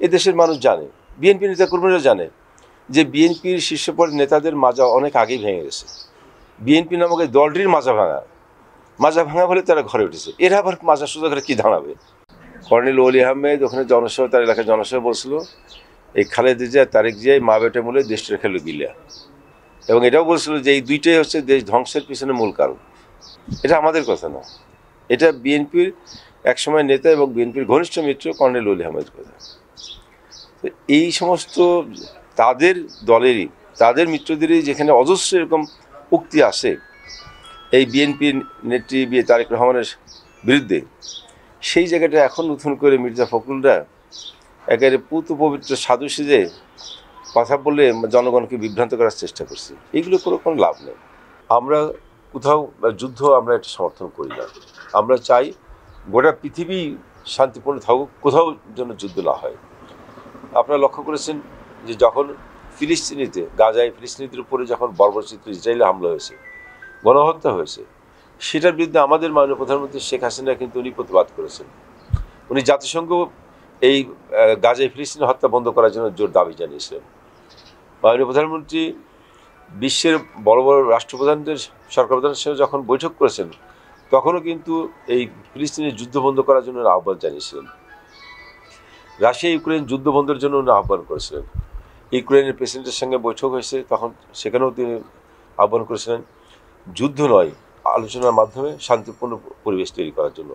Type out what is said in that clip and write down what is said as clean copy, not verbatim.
এদেশের মানুষ জানে, বিএনপি নেতাকর্মীরা জানে যে বিএনপির শীর্ষ পর্যায়ের নেতাদের মাজা অনেক আগেই ভেঙে গেছে। বিএনপি নামক এই দলটির মাজা ভাঙা বলে তারা ঘরে উঠেছে। এরা আবার মাজা সোজা করে কী দাঁড়াবে? কর্নেল ওলি আহমেদ ওখানে জনসভা, তার এলাকায় জনসভা বলছিল এই খালেদা জিয়া তারেক জিয়াই মা বেটা মূলে দেশটা খেলো গিলা, এবং এটাও বলছিল যে এই দুইটাই হচ্ছে দেশ ধ্বংসের পিছনে মূল কারণ। এটা আমাদের কথা না, এটা বিএনপির একসময় নেতা এবং বিএনপির ঘনিষ্ঠ মিত্র কর্নেল ওলি আহমেদের কথা। তো এই সমস্ত তাদের দলেরই, তাদের মিত্রদেরই যেখানে অজস্র এরকম উক্তি আসে এই বিএনপির নেত্রী তারেক রহমানের বিরুদ্ধে, সেই জায়গাটা এখন নতুন করে মির্জা ফখরুলরা একেবারে পুত পবিত্র সাধু সেজে কথা বলে জনগণকে বিভ্রান্ত করার চেষ্টা করছে। এগুলো কোনো লাভ নেই। আমরা কোথাও যুদ্ধ আমরা এটা সমর্থন করি না। আমরা চাই গোটা পৃথিবী শান্তিপূর্ণ থাকুক, কোথাও যেন যুদ্ধ না হয়। আপনারা লক্ষ্য করেছেন যে যখন ফিলিস্তিনিতে, গাজায় ফিলিস্তিনিদের উপরে যখন বর্বরচিত্র ইসরায়েলে হামলা হয়েছে, গণহত্যা হয়েছে, সেটার বিরুদ্ধে আমাদের মাননীয় প্রধানমন্ত্রী শেখ হাসিনা কিন্তু উনি প্রতিবাদ করেছেন। উনি জাতিসংঘ এই গাজায় ফিলিস্তিনি হত্যা বন্ধ করার জন্য জোর দাবি জানিয়েছিলেন। মাননীয় প্রধানমন্ত্রী বিশ্বের বড় বড় রাষ্ট্রপ্রধানদের, সরকার প্রধানের সঙ্গে যখন বৈঠক করেছেন, তখনও কিন্তু এই ফিলিস্তিনের যুদ্ধ বন্ধ করার জন্য আহ্বান জানিয়েছিলেন। রাশিয়া ইউক্রেন যুদ্ধ বন্ধের জন্য উনি আহ্বান করেছিলেন। ইউক্রেনের প্রেসিডেন্টের সঙ্গে বৈঠক হয়েছে, তখন সেখানেও তিনি আহ্বান করেছিলেন যুদ্ধ নয়, আলোচনার মাধ্যমে শান্তিপূর্ণ পরিবেশ তৈরি করার জন্য।